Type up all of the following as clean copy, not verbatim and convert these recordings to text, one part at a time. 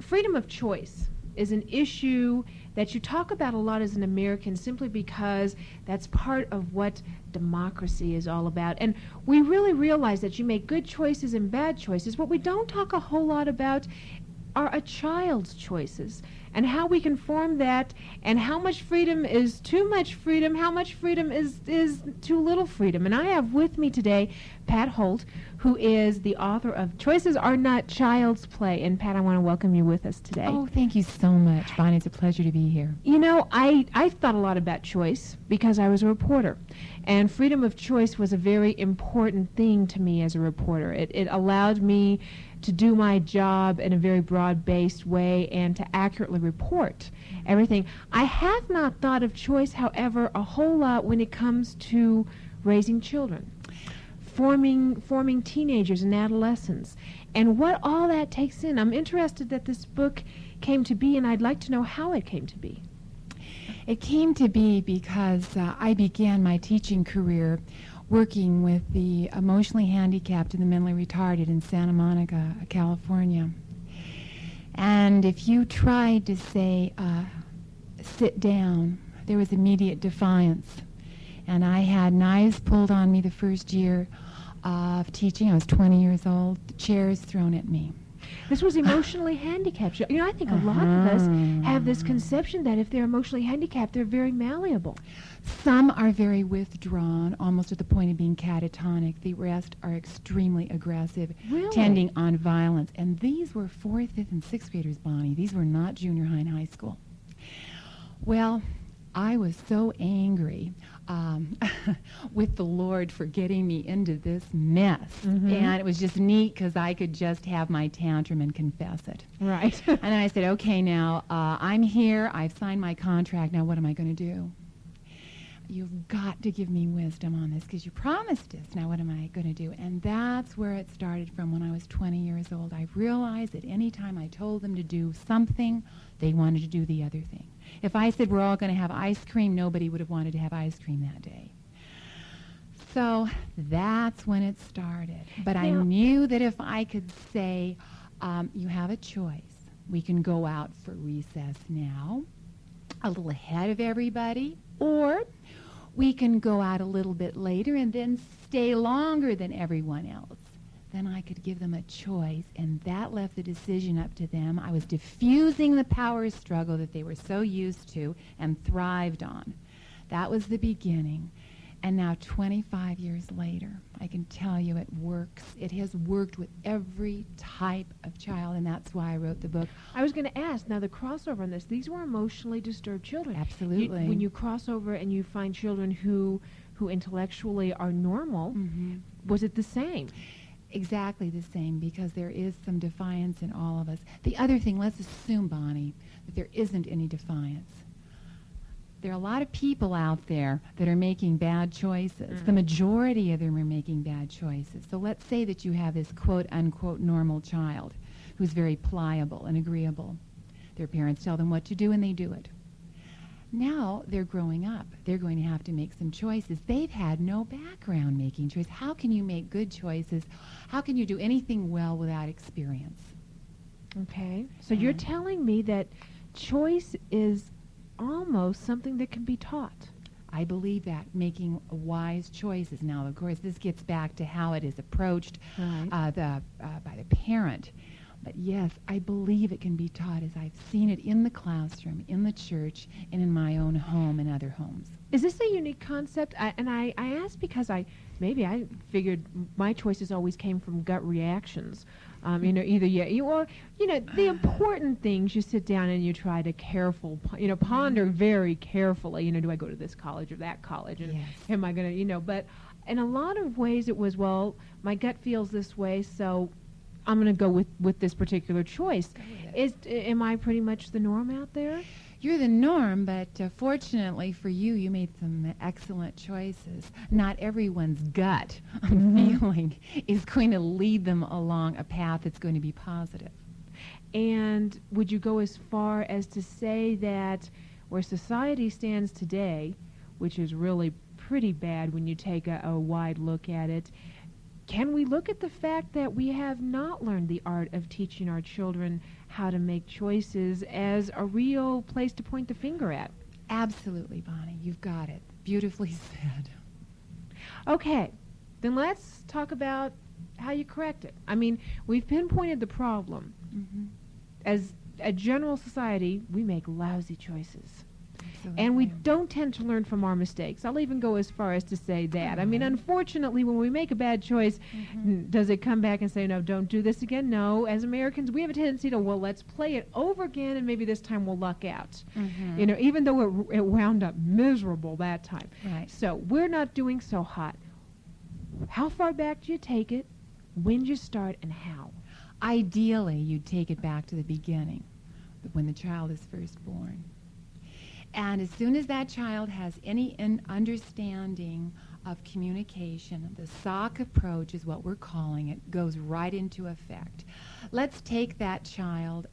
freedom of choice is an issue that you talk about a lot as an American simply because that's part of what democracy is all about. And we really realize that you make good choices and bad choices. What we don't talk a whole lot about are a child's choices and how we can form that, and how much freedom is too much freedom, how much freedom is too little freedom. And I have with me today Pat Holt, who is the author of Choices Are Not Child's Play. And Pat, I want to welcome you with us today. Oh, thank you so much, Bonnie. It's a pleasure to be here. You know, I thought a lot about choice because I was a reporter. And freedom of choice was a very important thing to me as a reporter. It allowed me to do my job in a very broad-based way and to accurately report everything. I have not thought of choice, however, a whole lot when it comes to raising children, forming teenagers and adolescents, and what all that takes in. I'm interested that this book came to be, and I'd like to know how it came to be. It came to be because I began my teaching career working with the emotionally handicapped and the mentally retarded in Santa Monica, California. And if you tried to say, sit down, there was immediate defiance. And I had knives pulled on me the first year of teaching. I was 20 years old, chairs thrown at me. This was emotionally handicapped. You know, I think a lot of us have this conception that if they're emotionally handicapped, they're very malleable. Some are very withdrawn, almost at the point of being catatonic. The rest are extremely aggressive, Really? tending on violence. And these were 4th, 5th, and 6th graders, Bonnie. These were not junior high and high school. Well, I was so angry with the Lord for getting me into this mess. Mm-hmm. And it was just neat because I could just have my tantrum and confess it. Right. And then I said, okay, now I'm here. I've signed my contract. Now what am I going to do? You've got to give me wisdom on this because you promised us. Now what am I going to do? And that's where it started from when I was 20 years old. I realized that any time I told them to do something, they wanted to do the other thing. If I said we're all going to have ice cream, nobody would have wanted to have ice cream that day. So that's when it started. But I knew that if I could say, you have a choice. We can go out for recess now, a little ahead of everybody, or we can go out a little bit later and then stay longer than everyone else. Then I could give them a choice, and that left the decision up to them. I was diffusing the power struggle that they were so used to and thrived on. That was the beginning. And now 25 years later, I can tell you it works. It has worked with every type of child, and that's why I wrote the book. I was going to ask, now the crossover on this, these were emotionally disturbed children. Absolutely. When you cross over and you find children who intellectually are normal, was it the same? Exactly the same, because there is some defiance in all of us. The other thing, let's assume, Bonnie, that there isn't any defiance. There are a lot of people out there that are making bad choices. The majority of them are making bad choices. So let's say that you have this quote-unquote normal child who's very pliable and agreeable. Their parents tell them what to do, and they do it. Now they're growing up. They're going to have to make some choices. They've had no background making choices. How can you make good choices? How can you do anything well without experience? Okay. So you're telling me that choice is almost something that can be taught. I believe that, making wise choices. Now, of course, this gets back to how it is approached by the parent. But yes, I believe it can be taught, as I've seen it in the classroom, in the church, and in my own home and other homes. Is this a unique concept? I asked because I figured my choices always came from gut reactions. The important things you sit down and you try to ponder very carefully. Do I go to this college or that college? And yes. Am I going to, but in a lot of ways it was, well, my gut feels this way, so I'm going to go with this particular choice. Am I pretty much the norm out there? You're the norm, but fortunately for you, you made some excellent choices. Not everyone's gut feeling is going to lead them along a path that's going to be positive. And would you go as far as to say that where society stands today, which is really pretty bad when you take a wide look at it, can we look at the fact that we have not learned the art of teaching our children how to make choices as a real place to point the finger at? Absolutely, Bonnie. You've got it. Beautifully said. Okay, then let's talk about how you correct it. I mean, we've pinpointed the problem. Mm-hmm. As a general society, we make lousy choices. Absolutely. And we don't tend to learn from our mistakes. I'll even go as far as to say that. I mean, unfortunately, when we make a bad choice, does it come back and say, no, don't do this again? No. As Americans, we have a tendency to, well, let's play it over again, and maybe this time we'll luck out. You know, even though it wound up miserable that time. Right. So we're not doing so hot. How far back do you take it? When do you start, and how? Ideally, you take it back to the beginning, when the child is first born. And as soon as that child has any understanding of communication, the SOC approach is what we're calling it, goes right into effect. Let's take that child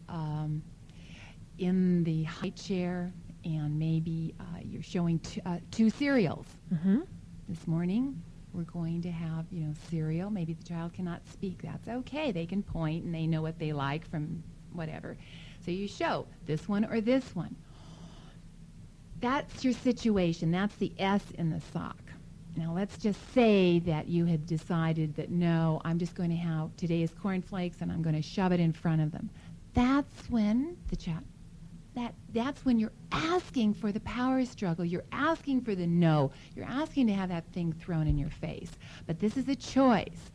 in the high chair, and maybe you're showing two cereals. This morning, we're going to have, cereal. Maybe the child cannot speak. That's okay. They can point, and they know what they like from whatever. So you show this one or this one. That's your situation. That's the S in the SOC. Now, let's just say that you had decided that, no, I'm just going to have today's cornflakes, and I'm going to shove it in front of them. That's when the child... That's when you're asking for the power struggle. You're asking for the no. You're asking to have that thing thrown in your face. But this is a choice.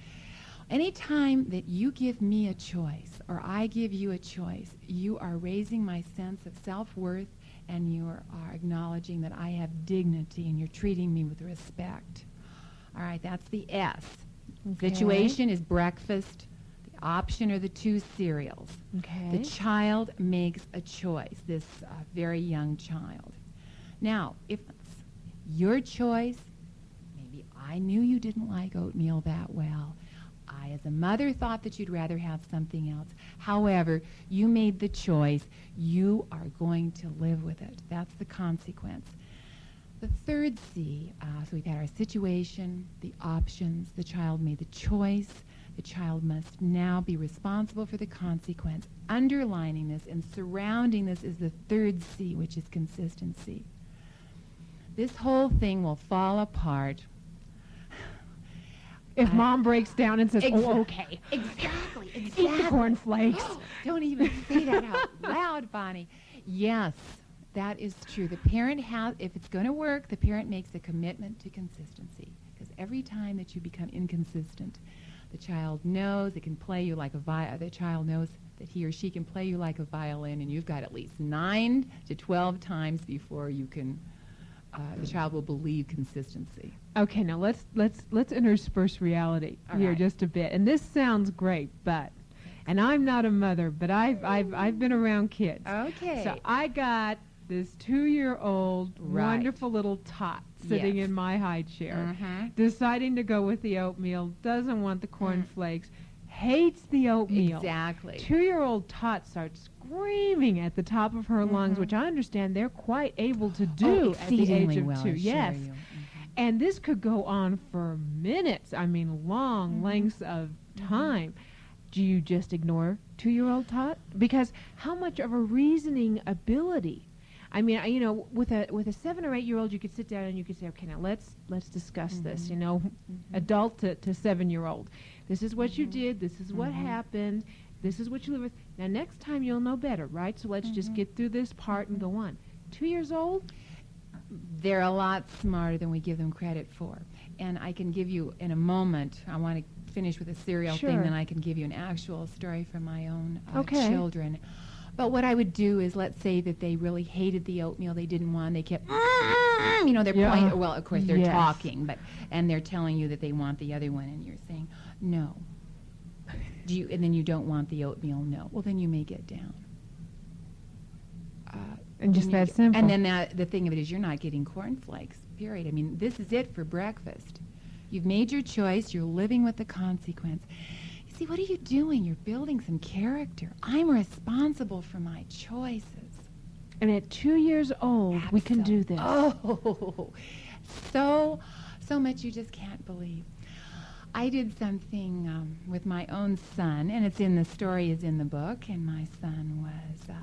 Anytime that you give me a choice or I give you a choice, you are raising my sense of self-worth, and you are acknowledging that I have dignity, and you're treating me with respect. All right, that's the S. Okay. Situation is breakfast. Option are the two cereals. Okay. The child makes a choice, this very young child. Now, if it's your choice, maybe I knew you didn't like oatmeal that well. I, as a mother, thought that you'd rather have something else. However, you made the choice. You are going to live with it. That's the consequence. The third C, so we've had our situation, the options, the child made the choice. The child must now be responsible for the consequence. Underlining this and surrounding this is the third C, which is consistency. This whole thing will fall apart if Mom breaks down and says, oh, okay. Exactly. Eat the cornflakes. Don't even say that out loud, Bonnie. Yes, that is true. The parent has, if it's going to work, the parent makes a commitment to consistency. Because every time that you become inconsistent, the child knows it can play you like a violin. The child knows that he or she can play you like a violin, and you've got at least 9 to 12 times before you can. The child will believe consistency. Okay, now let's intersperse reality here just a bit. And this sounds great, but, and I'm not a mother, but I've been around kids. Okay. So I got this 2-year-old wonderful little tot sitting in my high chair, deciding to go with the oatmeal, doesn't want the cornflakes, hates the oatmeal. Exactly. 2-year-old tot starts screaming at the top of her lungs, which I understand they're quite able to do at the age of well, 2. Yes. And this could go on for minutes. I mean, long lengths of time. Do you just ignore 2-year-old tot? Because how much of a reasoning ability? I mean, with a 7 or 8-year-old, you could sit down and you could say, okay, now let's discuss this. Adult to 7-year-old. This is what you did. This is what happened. This is what you live with. Now, next time you'll know better, right? So let's just get through this part and go on. 2 years old? They're a lot smarter than we give them credit for. And I can give you, in a moment, I want to finish with a cereal thing, then I can give you an actual story from my own children. But what I would do is, let's say that they really hated the oatmeal, they didn't want, they kept, they're pointing, well, of course, they're talking, and they're telling you that they want the other one, and you're saying, no. And then you don't want the oatmeal, no. Well, then you may get down. And just that simple. And then the thing of it is, you're not getting cornflakes, period. I mean, this is it for breakfast. You've made your choice. You're living with the consequence. You see, what are you doing? You're building some character. I'm responsible for my choices. And at 2 years old, we can do this. Oh, so much you just can't believe. I did something with my own son, and it's in the story is in the book, and my son was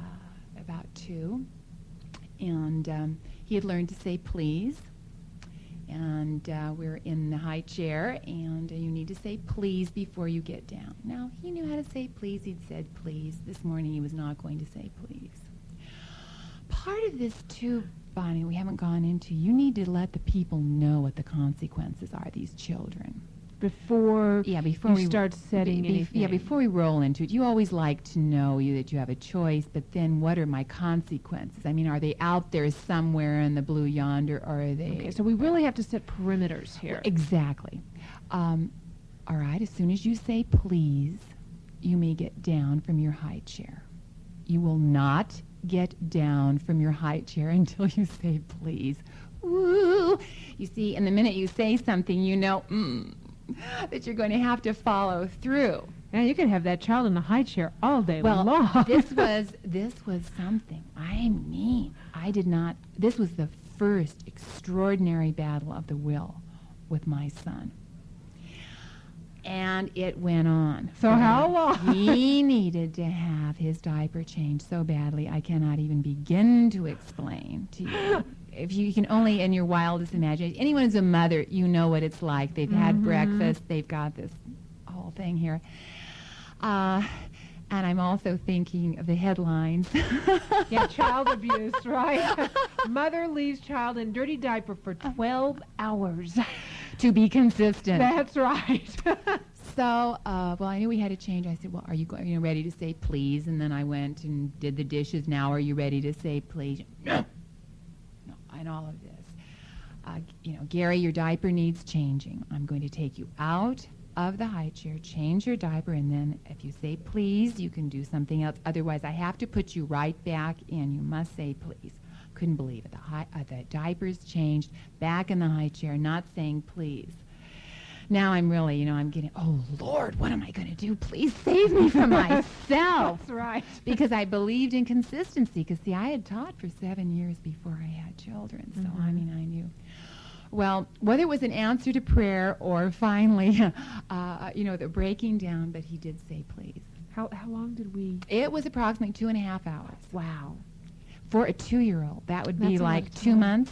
about 2, and he had learned to say please, and we're in the high chair, and you need to say please before you get down. Now, he knew how to say please. He'd said please. This morning he was not going to say please. Part of this, too, Bonnie, we haven't gone into, you need to let the people know what the consequences are, these children. Before we start setting anything. Yeah, before we roll into it. You always like to know that you have a choice, but then what are my consequences? I mean, are they out there somewhere in the blue yonder, or are they... Okay, so we really have to set perimeters here. Exactly. All right, as soon as you say please, you may get down from your high chair. You will not get down from your high chair until you say please. Woo! You see, and the minute you say something, you know that you're going to have to follow through. Now you can have that child in the high chair all day long. this was something. I mean, this was the first extraordinary battle of the will with my son. And it went on. So how long? He needed to have his diaper changed so badly, I cannot even begin to explain to you. If you can only, in your wildest imagination, anyone who's a mother, you know what it's like. They've had breakfast. They've got this whole thing here. And I'm also thinking of the headlines. Yeah, child abuse, right? Mother leaves child in dirty diaper for 12 hours. To be consistent. That's right. So, I knew we had to change. I said, well, are you ready to say please? And then I went and did the dishes. Now, are you ready to say please? No. And all of this. Gary, your diaper needs changing. I'm going to take you out of the high chair, change your diaper, and then if you say please, you can do something else. Otherwise, I have to put you right back in. You must say please. Couldn't believe it. The diaper's changed, back in the high chair, not saying please. Now I'm really, I'm getting, oh, Lord, what am I going to do? Please save me from myself. That's right. Because I believed in consistency. Because, see, I had taught for 7 years before I had children. So, I knew. Well, whether it was an answer to prayer or finally, the breaking down, but he did say please. How long did we? It was approximately 2.5 hours. Wow. For a 2-year-old, that would be That's like 2 months.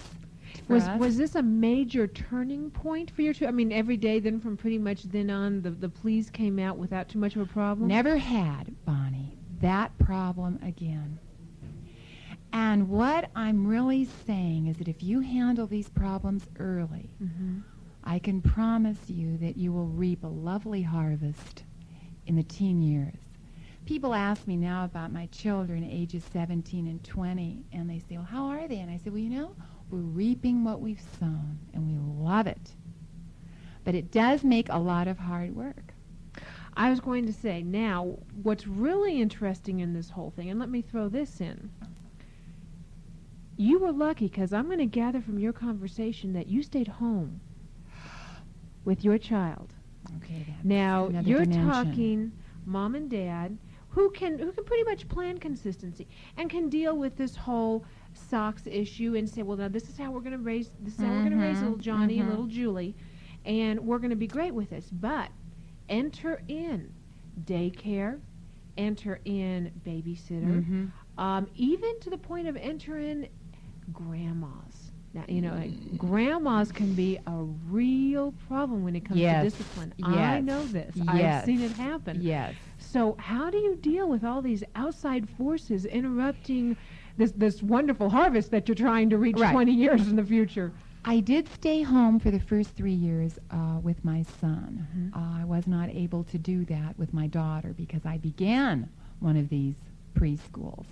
Was this a major turning point for your two? I mean, every day then from pretty much then on, the pleas came out without too much of a problem? Never had, Bonnie, that problem again. And what I'm really saying is that if you handle these problems early, I can promise you that you will reap a lovely harvest in the teen years. People ask me now about my children, ages 17 and 20, and they say, well, how are they? And I say, well, we're reaping what we've sown, and we love it. But it does make a lot of hard work. I was going to say, now, what's really interesting in this whole thing, and let me throw this in, you were lucky because I'm going to gather from your conversation that you stayed home with your child. Okay, that's now, another you're dimension. talking mom and dad who can pretty much plan consistency and can deal with this whole socks issue and say, well, now this is how we're going to raise little Johnny and little Julie, and we're going to be great with this. But enter in daycare, enter in babysitter, even to the point of enter in grandmas. Now, grandmas can be a real problem when it comes to discipline. Yes. I know this. Yes. I've seen it happen. Yes. So how do you deal with all these outside forces interrupting this wonderful harvest that you're trying to reach 20 years in the future? I did stay home for the first 3 years with my son. I was not able to do that with my daughter because I began one of these preschools.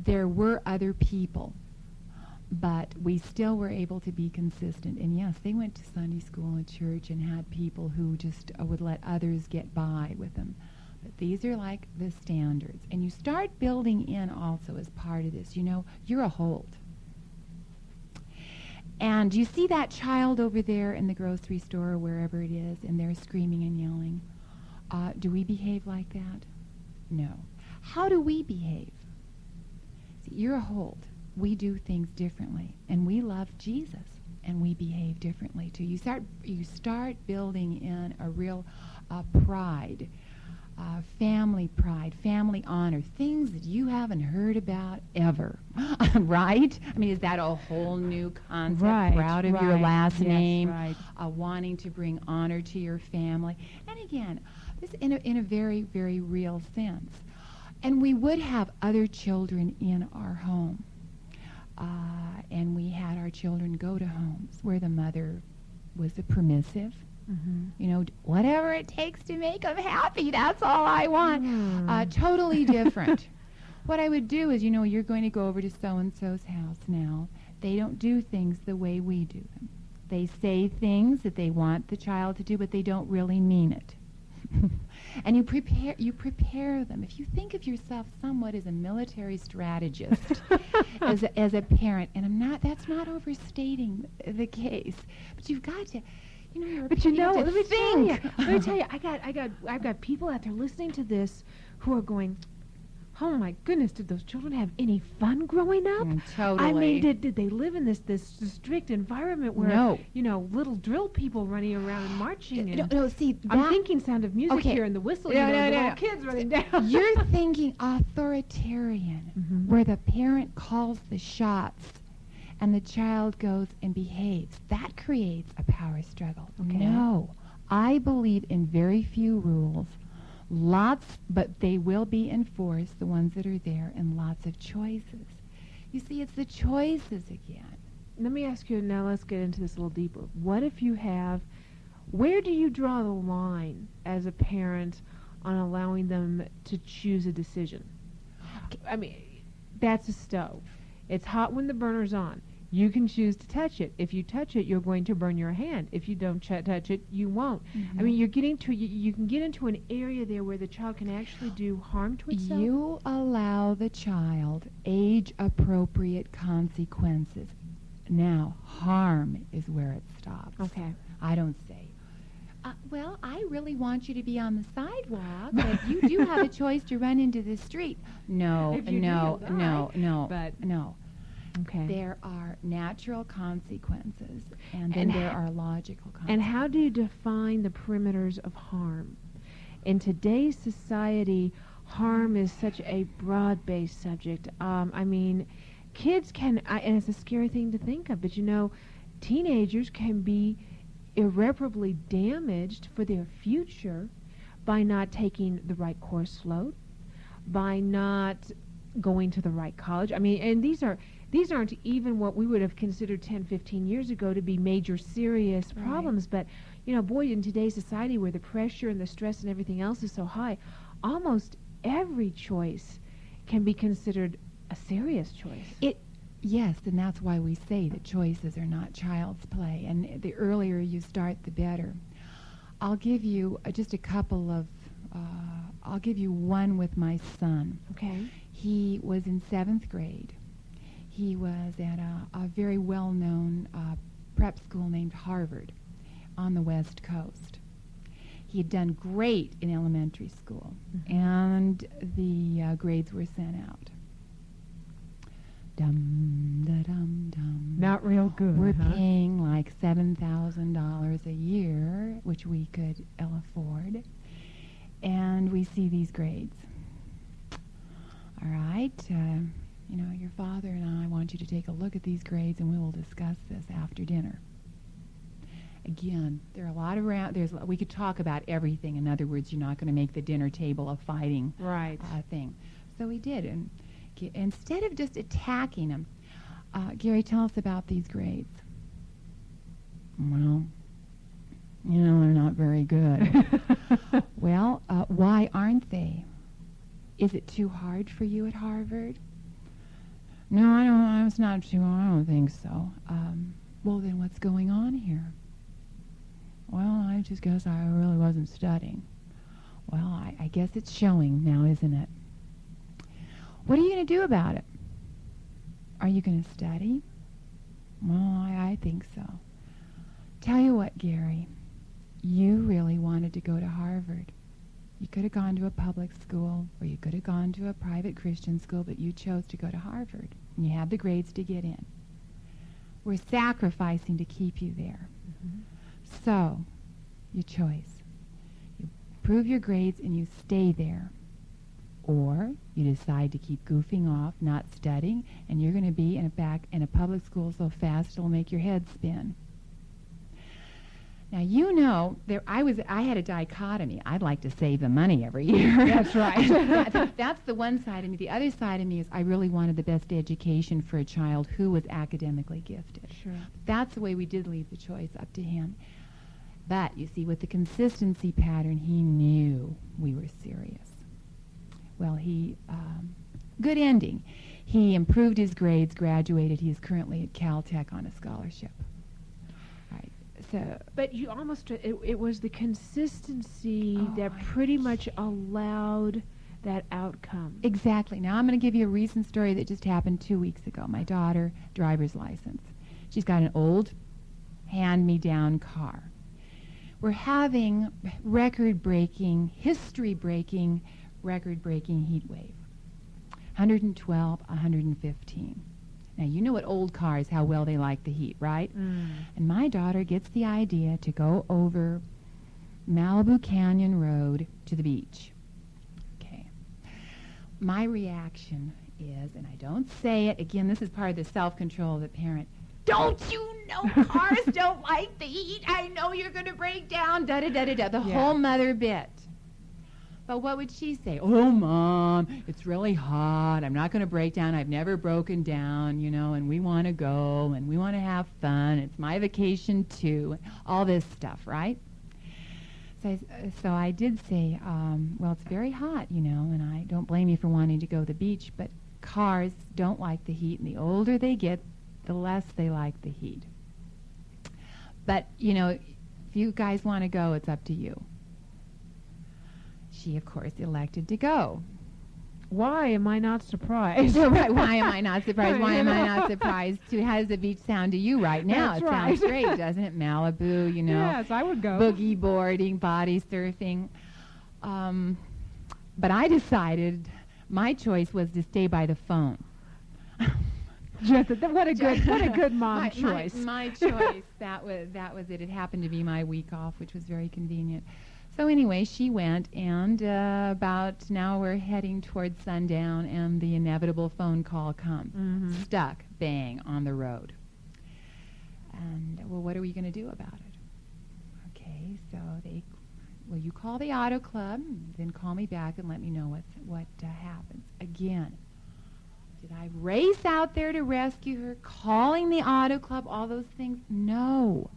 There were other people, but we still were able to be consistent. And yes, they went to Sunday school and church and had people who just would let others get by with them. But these are like the standards. And you start building in also as part of this, you're a hold. And you see that child over there in the grocery store or wherever it is, and they're screaming and yelling. Do we behave like that? No. How do we behave? See, you're a hold. We do things differently, and we love Jesus, and we behave differently too. You start building in a real pride, family honor, things that you haven't heard about ever, right? I mean, is that a whole new concept? Right, Proud of your last yes, name, right. wanting to bring honor to your family, and again, this in a very, very real sense. And we would have other children in our home. And we had our children go to homes where the mother was a permissive, whatever it takes to make them happy, that's all I want. Totally different. What I would do is, you're going to go over to so-and-so's house now. They don't do things the way we do them. They say things that they want the child to do, but they don't really mean it. And you prepare them. If you think of yourself somewhat as a military strategist, as a parent, and that's not overstating the case, but you've got to, you're But let me think. Let me tell you, I've got people out there listening to this who are going, oh my goodness, did those children have any fun growing up? Totally. I mean, did they live in this strict environment where, little drill people running around and marching? And No, see, I'm thinking Sound of Music here and the whistle, the little kids running down. You're thinking authoritarian, where the parent calls the shots and the child goes and behaves. That creates a power struggle. Okay. No, I believe in very few rules. Lots, but they will be enforced, the ones that are there, and lots of choices. You see, it's the choices again. Let me ask you, now let's get into this a little deeper. What if you where do you draw the line as a parent on allowing them to choose a decision? I mean, that's a stove. It's hot when the burner's on. You can choose to touch it. If you touch it, you're going to burn your hand. If you don't touch it, you won't. I mean, you're getting to you can get into an area there where the child can actually do harm to itself. You allow the child age-appropriate consequences. Now, harm is where it stops. Okay. I don't say, well, I really want you to be on the sidewalk, but you do have a choice to run into the street. No. Okay. There are natural consequences, and then there are logical consequences. And how do you define the perimeters of harm? In today's society, harm is such a broad-based subject. I mean, kids can, and it's a scary thing to think of, but teenagers can be irreparably damaged for their future by not taking the right course load, by not going to the right college. I mean, and these aren't even what we would have considered 10, 15 years ago to be major serious problems. But, boy, in today's society where the pressure and the stress and everything else is so high, almost every choice can be considered a serious choice. Yes, and that's why we say that choices are not child's play. And the earlier you start, the better. I'll give you just a couple of, I'll give you one with my son. Okay. He was in 7th grade. He was at a very well-known prep school named Harvard on the West Coast. He had done great in elementary school, and the grades were sent out. Dum-da-dum-dum. Not real good. We're paying like $7,000 a year, which we could ill afford, and we see these grades. All right, your father and I want you to take a look at these grades, and we will discuss this after dinner. Again, there are a lot of we could talk about everything. In other words, you're not going to make the dinner table a fighting thing. So we did, and instead of just attacking him, Gary, tell us about these grades. Well, they're not very good. Well, why aren't they? Is it too hard for you at Harvard? No, I don't. It's not too hard. I don't think so. Well, then what's going on here? Well, I just guess I really wasn't studying. Well, I guess it's showing now, isn't it? What are you going to do about it? Are you going to study? Well, I think so. Tell you what, Gary, you really wanted to go to Harvard. You could have gone to a public school, or you could have gone to a private Christian school, but you chose to go to Harvard, and you had the grades to get in. We're sacrificing to keep you there. Mhm. So, your choice. You improve your grades and you stay there. Or you decide to keep goofing off, not studying, and you're going to be in a public school so fast it'll make your head spin. Now, you know, I had a dichotomy. I'd like to save the money every year. That's right. That's the one side of me. The other side of me is I really wanted the best education for a child who was academically gifted. Sure. That's the way we did leave the choice up to him. But, you see, with the consistency pattern, he knew we were serious. Well, good ending. He improved his grades, graduated. He is currently at Caltech on a scholarship. So, but you almost, it was the consistency that I pretty much allowed that outcome. Exactly. Now I'm going to give you a recent story that just happened 2 weeks ago. My daughter, driver's license. She's got an old hand-me-down car. We're having record-breaking, history-breaking, record-breaking heat wave. 112, 115. Now, you know what old cars, how well they like the heat, right? Mm. And my daughter gets the idea to go over Malibu Canyon Road to the beach. Okay. My reaction is, and I don't say it, again, this is part of the self-control of the parent, don't you know cars don't like the heat? I know you're going to break down, da-da-da-da-da, the whole mother bit. But what would she say? Oh, Mom, it's really hot. I'm not going to break down. I've never broken down, you know, and we want to go, and we want to have fun. It's my vacation, too. All this stuff, right? So I did say, well, it's very hot, you know, and I don't blame you for wanting to go to the beach, but cars don't like the heat, and the older they get, the less they like the heat. But, you know, if you guys want to go, it's up to you. She, of course, elected to go. Why am I not surprised? Right, why am I not surprised? Why am I not surprised? How does the beach sound to you right now? That's It sounds great, doesn't it? Malibu, you know. Yes, I would go. Boogie boarding, body surfing. But I decided my choice was to stay by the phone. What a good mom choice. My choice. That was it. It happened to be my week off, which was very convenient. So anyway, she went, and about now we're heading towards sundown, and the inevitable phone call comes. Mm-hmm. Stuck, bang, on the road. And, well, what are we going to do about it? Okay, so you call the auto club, then call me back and let me know what happens. Again, did I race out there to rescue her, calling the auto club, all those things? No.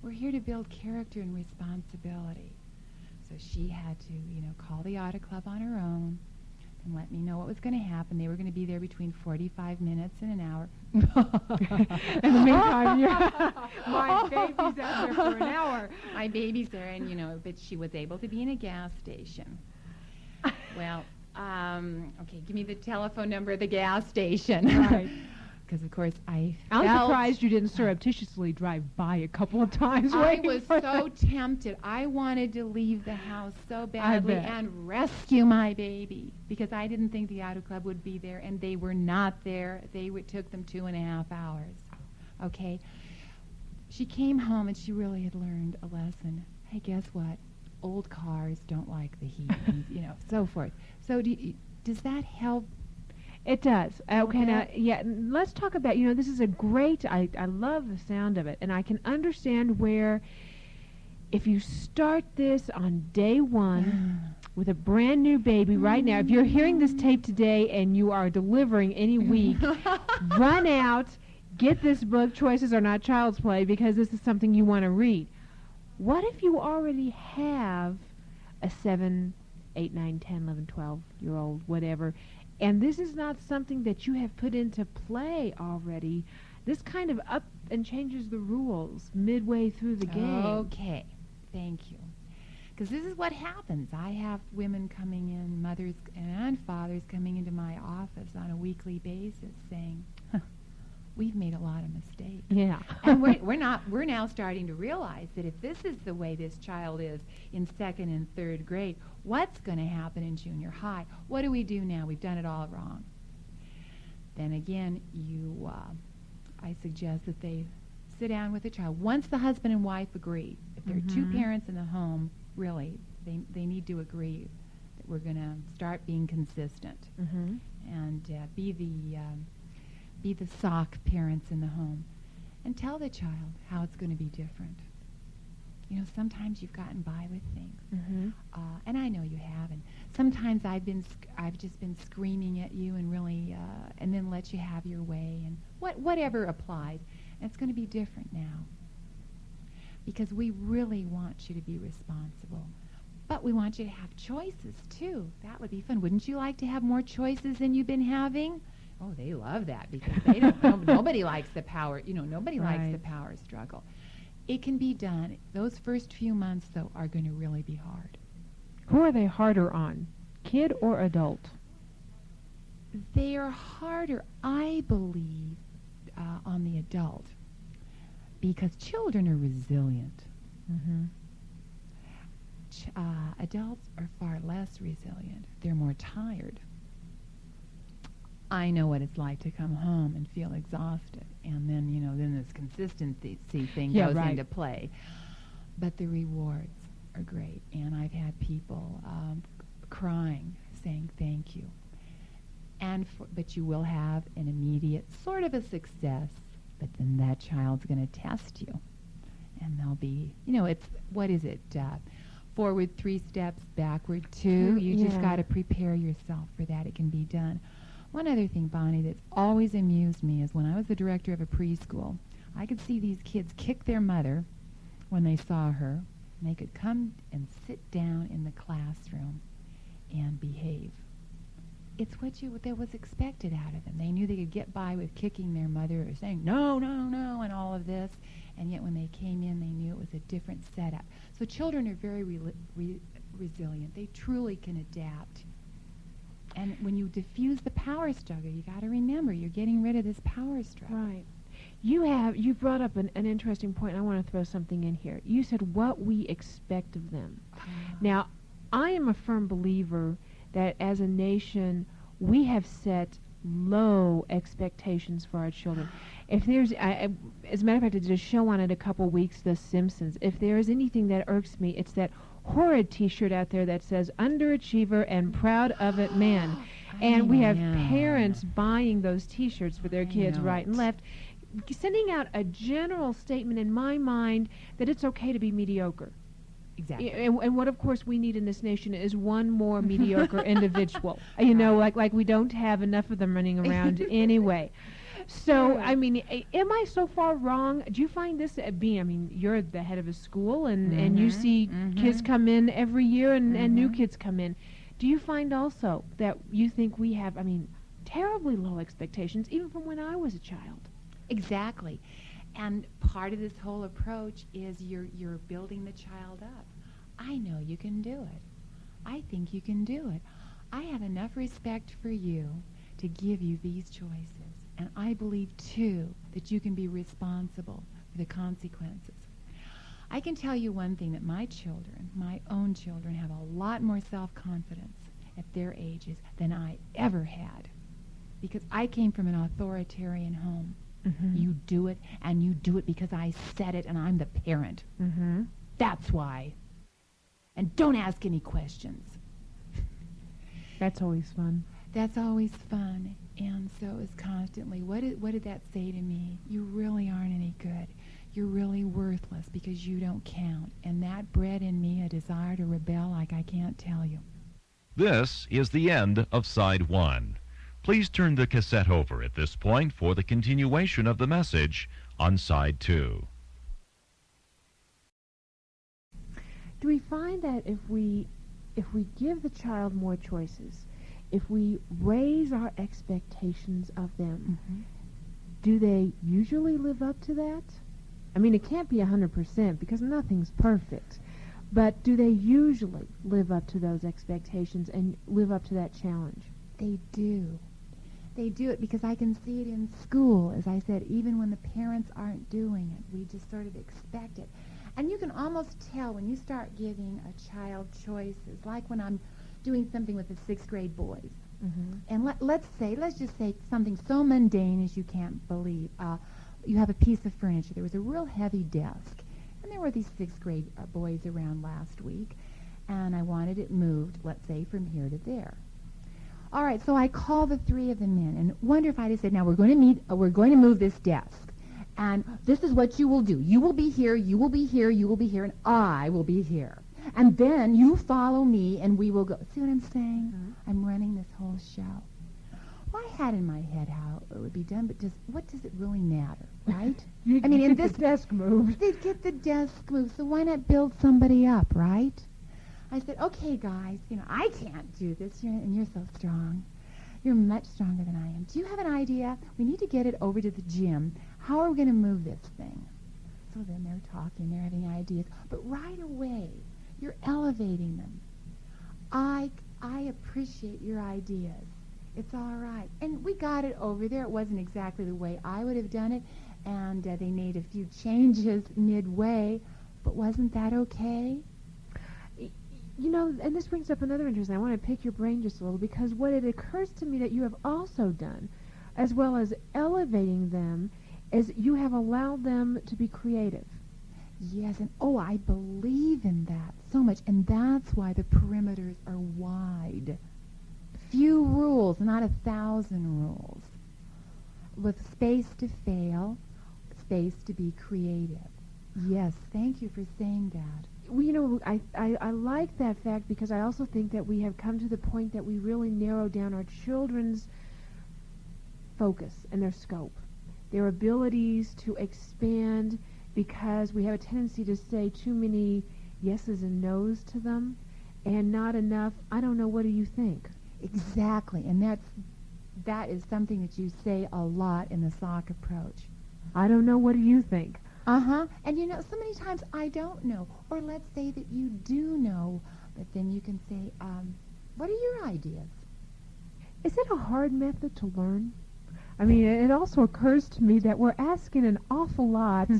We're here to build character and responsibility. So she had to, you know, call the auto club on her own and let me know what was going to happen. They were going to be there between 45 minutes and an hour. In the meantime, my baby's out there for an hour. My baby's there, and, you know, but she was able to be in a gas station. Well, okay, give me the telephone number of the gas station. Right. Because, of course, I'm surprised you didn't surreptitiously drive by a couple of times. I was so tempted. I wanted to leave the house so badly and rescue my baby because I didn't think the auto club would be there, and they were not there. It took them 2.5 hours. Okay? She came home, and she really had learned a lesson. Hey, guess what? Old cars don't like the heat, and, you know, so forth. So does that help? It does. Okay, now, let's talk about, you know, this is a great, I love the sound of it, and I can understand where if you start this on day one with a brand new baby right now, if you're hearing this tape today and you are delivering any week, run out, get this book, Choices Are Not Child's Play, because this is something you want to read. What if you already have a 7, 8, 9, 10, 11, 12-year-old, whatever, and this is not something that you have put into play already? This kind of up and changes the rules midway through the game. Okay, thank you. Because this is what happens. I have women coming in, mothers and fathers coming into my office on a weekly basis saying, we've made a lot of mistakes. Yeah. And we're now starting to realize that if this is the way this child is in 2nd and 3rd grade, what's going to happen in junior high? What do we do now? We've done it all wrong. Then again, you I suggest that they sit down with the child. Once the husband and wife agree, if there are two parents in the home, really, they need to agree that we're going to start being consistent and be the sock parents in the home, and tell the child how it's going to be different. You know, sometimes you've gotten by with things, and I know you have. And sometimes I've just been screaming at you and really, and then let you have your way and whatever applies. And it's going to be different now, because we really want you to be responsible, but we want you to have choices too. That would be fun. Wouldn't you like to have more choices than you've been having? Oh, they love that, because they don't. Nobody likes the power. You know, nobody likes the power struggle. It can be done. Those first few months, though, are going to really be hard. Who are they harder on, kid or adult? They are harder, I believe, on the adult, because children are resilient. Adults are far less resilient. They're more tired. I know what it's like to come home and feel exhausted, and then, you know, then this consistency thing goes into play. But the rewards are great, and I've had people crying, saying thank you. But you will have an immediate sort of a success, but then that child's going to test you, and they'll be, you know, it's, what is it, forward 3 steps, backward 2. You just got to prepare yourself for that. It can be done. One other thing, Bonnie, that's always amused me is when I was the director of a preschool, I could see these kids kick their mother when they saw her, and they could come and sit down in the classroom and behave. It's what was expected out of them. They knew they could get by with kicking their mother or saying, no, no, no, and all of this, and yet when they came in, they knew it was a different setup. So children are very resilient. They truly can adapt. And when you diffuse the power struggle, you got to remember you're getting rid of this power struggle. Right. You brought up an interesting point. I want to throw something in here. You said what we expect of them. Now, I am a firm believer that as a nation, we have set low expectations for our children. If there's, as a matter of fact, I did a show on it a couple weeks, The Simpsons. If there is anything that irks me, it's that horrid T-shirt out there that says "Underachiever and Proud of It Man," and we have parents buying those T-shirts for their kids right and left, sending out a general statement in my mind that it's okay to be mediocre. Exactly. And what, of course, we need in this nation is one more mediocre individual. You know, like we don't have enough of them running around anyway. So, I mean, am I so far wrong? Do you find this being, I mean, you're the head of a school, and you see kids come in every year and new kids come in. Do you find also that you think we have, I mean, terribly low expectations, even from when I was a child? Exactly. And part of this whole approach is you're building the child up. I know you can do it. I think you can do it. I have enough respect for you to give you these choices. And I believe, too, that you can be responsible for the consequences. I can tell you one thing, that my children, my own children, have a lot more self-confidence at their ages than I ever had. Because I came from an authoritarian home. You do it, and you do it because I said it, and I'm the parent. That's why. And don't ask any questions. That's always fun. That's always fun. And so it's constantly, what did that say to me? You really aren't any good. You're really worthless because you don't count. And that bred in me a desire to rebel like I can't tell you. This is the end of Side 1. Please turn the cassette over at this point for the continuation of the message on Side 2. Do we find that if we give the child more choices, if we raise our expectations of them, do they usually live up to that? I mean, it can't be 100% because nothing's perfect. But do they usually live up to those expectations and live up to that challenge? They do. They do it because I can see it in school. As I said, even when the parents aren't doing it, we just sort of expect it. And you can almost tell when you start giving a child choices, like when I'm doing something with the 6th grade boys. And let's just say something so mundane as you can't believe. you have a piece of furniture. There was a real heavy desk, and there were these 6th grade boys around last week, and I wanted it moved, let's say, from here to there. All right, so I called the 3 of them in, and wonder if I'd have said, now we're going to move this desk, and this is what you will do. You will be here, you will be here, you will be here, and I will be here. And then you follow me, and we will go. See what I'm saying? Mm-hmm. I'm running this whole show. Well, I had in my head how it would be done, but what does it really matter, right? I mean, in this desk moved. They'd get the desk moved, so why not build somebody up, right? I said, okay, guys, I can't do this, and you're so strong. You're much stronger than I am. Do you have an idea? We need to get it over to the gym. How are we going to move this thing? So then they're talking, they're having ideas. But right away, you're elevating them. I appreciate your ideas. It's all right. And we got it over there. It wasn't exactly the way I would have done it, and they made a few changes midway, but wasn't that okay? And this brings up another interesting. I want to pick your brain just a little, because what it occurs to me that you have also done, as well as elevating them, is you have allowed them to be creative. Yes, and I believe in that so much, and that's why the perimeters are wide. Few rules, not 1,000 rules. With space to fail, space to be creative. Yes, thank you for saying that. Well, I like that fact, because I also think that we have come to the point that we really narrow down our children's focus and their scope, their abilities to expand, because we have a tendency to say too many yeses and nos to them and not enough, I don't know, what do you think? Exactly, and that is something that you say a lot in the SOC approach. I don't know, what do you think? Uh-huh. And so many times I don't know. Or let's say that you do know, but then you can say, what are your ideas? Is it a hard method to learn? I mean, it also occurs to me that we're asking an awful lot,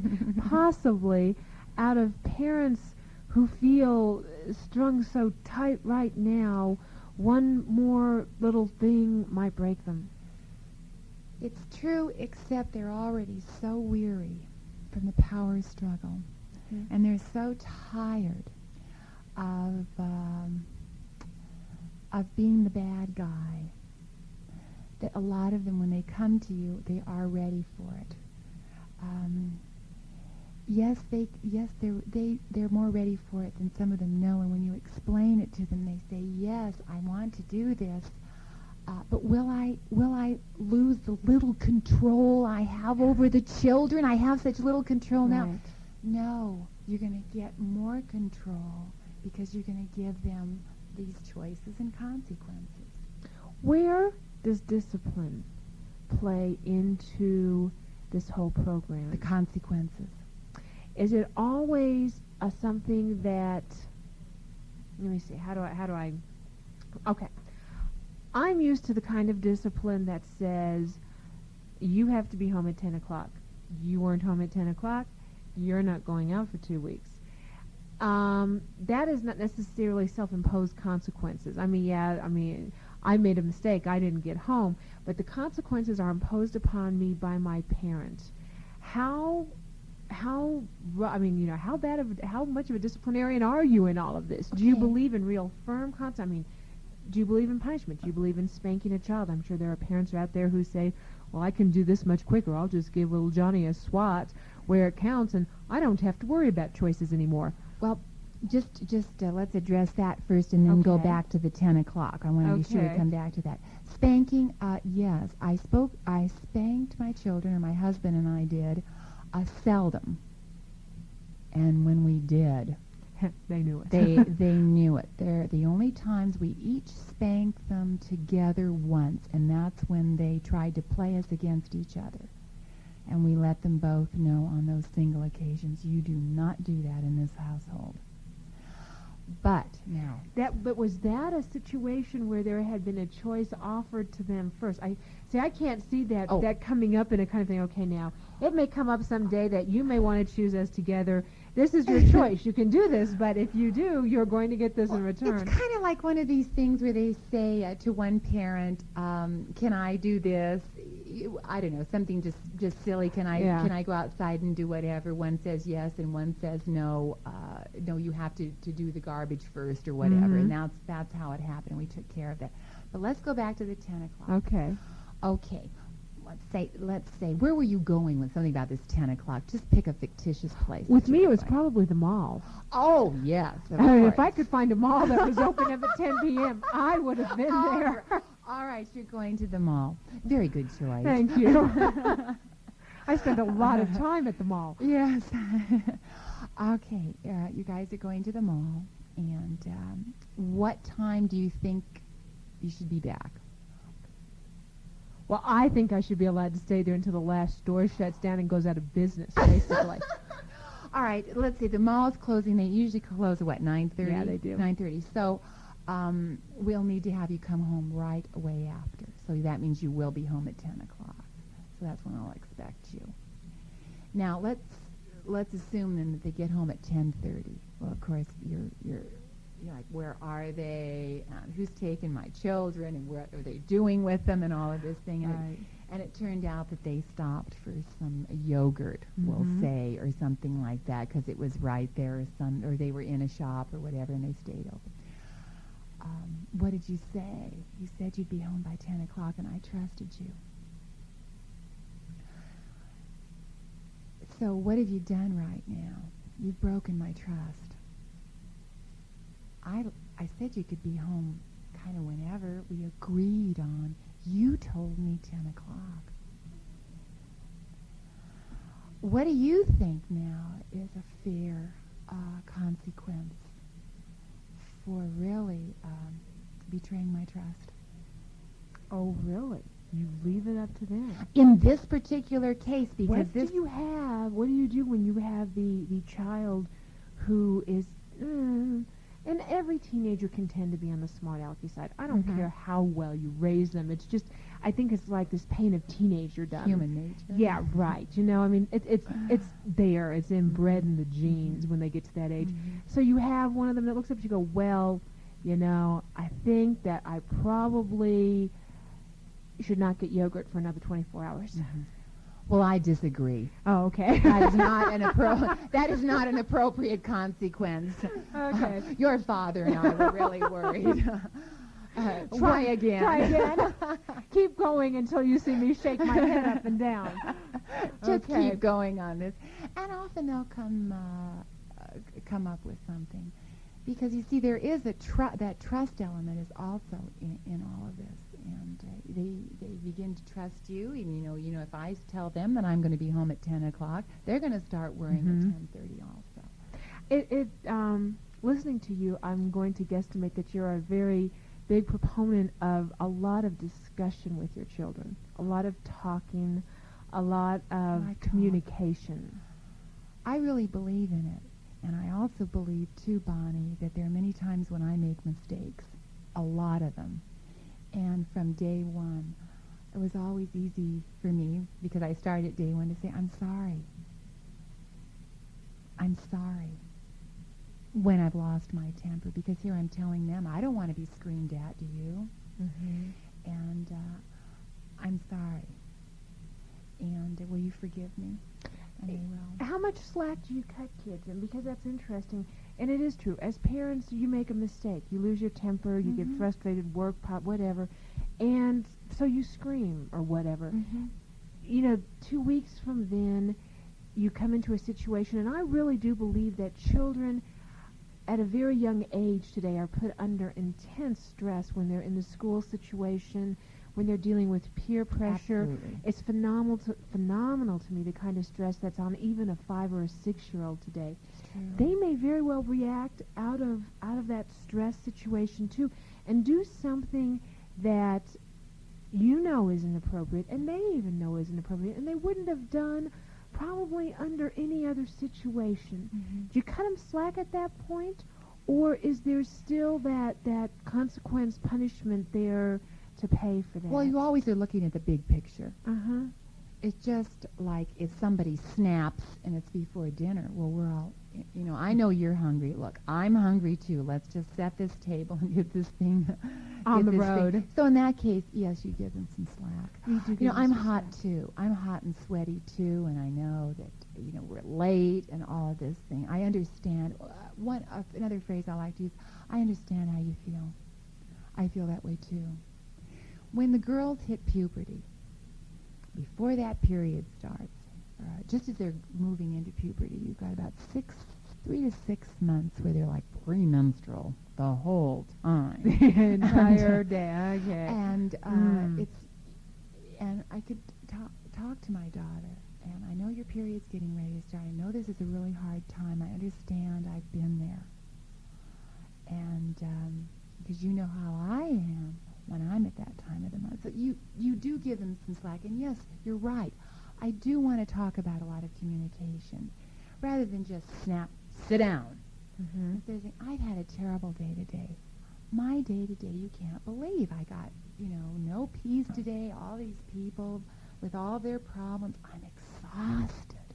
possibly, out of parents who feel strung so tight right now, one more little thing might break them. It's true, except they're already so weary from the power struggle, and they're so tired of being the bad guy that a lot of them, when they come to you, they are ready for it. They're more ready for it than some of them know, and when you explain it to them, they say, yes, I want to do this. But will I lose the little control I have over the children? I have such little control now. Right. No, you're going to get more control, because you're going to give them these choices and consequences. Where does discipline play into this whole program? The consequences. Is it always something that, let me see, how do I, okay. I'm used to the kind of discipline that says, you have to be home at 10 o'clock. You weren't home at 10 o'clock, you're not going out for 2 weeks. That is not necessarily self-imposed consequences. I made a mistake, I didn't get home, but the consequences are imposed upon me by my parent. How much of a disciplinarian are you in all of this? Do you believe in real firm consequences? Do you believe in punishment? Do you believe in spanking a child? I'm sure there are parents out there who say, well, I can do this much quicker. I'll just give little Johnny a swat where it counts, and I don't have to worry about choices anymore. Well, just let's address that first, and then go Okay. back to the 10 o'clock. I want to be sure to Okay. come back to that. Spanking, yes. I spanked my children, or my husband and I did, seldom. And when we did, They knew it. they knew it. They're the only times we each spanked them together once, and that's when they tried to play us against each other. And we let them both know on those single occasions, you do not do that in this household. But now, But was that a situation where there had been a choice offered to them first? I can't see that that coming up in a kind of thing. Okay, now it may come up someday that you may want to choose us together. This is your choice. You can do this, but if you do, you're going to get this in return. it's kind of like one of these things where they say to one parent, can I do this? I don't know, something just silly. Can I go outside and do whatever? One says yes, and one says no. No, you have to do the garbage first or whatever. And that's how it happened. We took care of that. But let's go back to the 10 o'clock. Okay. Okay. Let's say, where were you going with something about this 10 o'clock? Just pick a fictitious place. With me, it was probably the mall. Oh, yes. If I could find a mall that was open up at 10 p.m., I would have been there. All right, you're going to the mall. Very good choice. Thank you. I spent a lot of time at the mall. Yes. Okay, you guys are going to the mall. And what time do you think you should be back? Well, I think I should be allowed to stay there until the last store shuts down and goes out of business, basically. All right, let's see. The mall's closing. They usually close at, what, 9:30? Yeah, they do. 9:30. So we'll need to have you come home right away after. So that means you will be home at 10 o'clock. So that's when I'll expect you. Now, let's assume then that they get home at 10:30. Well, of course, you're like, where are they? Who's taking my children? And what are they doing with them? And all of this thing. And it turned out that they stopped for some yogurt, we'll say, or something like that, because it was right there, or they were in a shop or whatever, and they stayed open. What did you say? You said you'd be home by 10 o'clock, and I trusted you. So what have you done right now? You've broken my trust. I said you could be home kind of whenever. We agreed on. You told me 10 o'clock. What do you think now is a fair consequence for really betraying my trust? Oh, really? You leave it up to them? In this particular case, because what do you do when you have the child who is... and every teenager can tend to be on the smart alecky side. I don't care how well you raise them. It's just, I think it's like this pain of teenagerdom. Human nature. Yeah, right. You know, I mean, it's there. It's inbred in the genes when they get to that age. So you have one of them that looks up to you and go, well, you know, I think that I probably should not get yogurt for another 24 hours. Well, I disagree. Oh, okay. That is not an appropriate consequence. Okay. Your father and I were really worried. Try again. Try again. Keep going until you see me shake my head up and down. Just keep going on this. And often they'll come up with something. Because, you see, there is that trust element is also in all of this. And they begin to trust you. And, you know, if I tell them that I'm going to be home at 10 o'clock, they're going to start worrying at 10:30 also. Listening to you, I'm going to guesstimate that you're a very big proponent of a lot of discussion with your children, a lot of talking, a lot of communication. I really believe in it. And I also believe, too, Bonnie, that there are many times when I make mistakes, a lot of them. And from day one, it was always easy for me, because I started day one, to say, I'm sorry. I'm sorry when I've lost my temper, because here I'm telling them, I don't want to be screamed at, do you? And I'm sorry. And will you forgive me? And they will. How much slack do you cut kids? And because that's interesting, and it is true. As parents, you make a mistake. You lose your temper, you get frustrated, work, pop, whatever, and so you scream or whatever. You know, 2 weeks from then, you come into a situation, and I really do believe that children at a very young age today are put under intense stress when they're in the school situation, when they're dealing with peer pressure. Absolutely. It's phenomenal to me, the kind of stress that's on even a 5 or a 6-year-old today. They may very well react out of that stress situation too, and do something that you know isn't appropriate, and they even know isn't appropriate, and they wouldn't have done probably under any other situation. Do you cut them slack at that point, or is there still that consequence, punishment there to pay for that? Well, you always are looking at the big picture. It's just like if somebody snaps and it's before dinner, well, we're all I know you're hungry. Look, I'm hungry too. Let's just set this table and get this thing On get the this thing." road. So in that case, yes, you give them some slack. You do give them I'm some hot slack. too. I'm hot and sweaty too, and I know that we're late and all of this thing. I understand. Another phrase I like to use. I understand how you feel. I feel that way too. When the girls hit puberty, before that period starts, just as they're moving into puberty, you've got about 3 to 6 months where they're like premenstrual the whole time. The entire day. Okay. And and I could talk to my daughter, and I know your period's getting ready to start. I know this is a really hard time. I understand. I've been there. And because you know how I am when I'm at that time of the month. So you do give them some slack. And yes, you're right. I do want to talk about a lot of communication rather than just sit down. Mm-hmm. If they're saying, I've had a terrible day today. My day today, you can't believe. I got, no peace today. All these people with all their problems. I'm exhausted.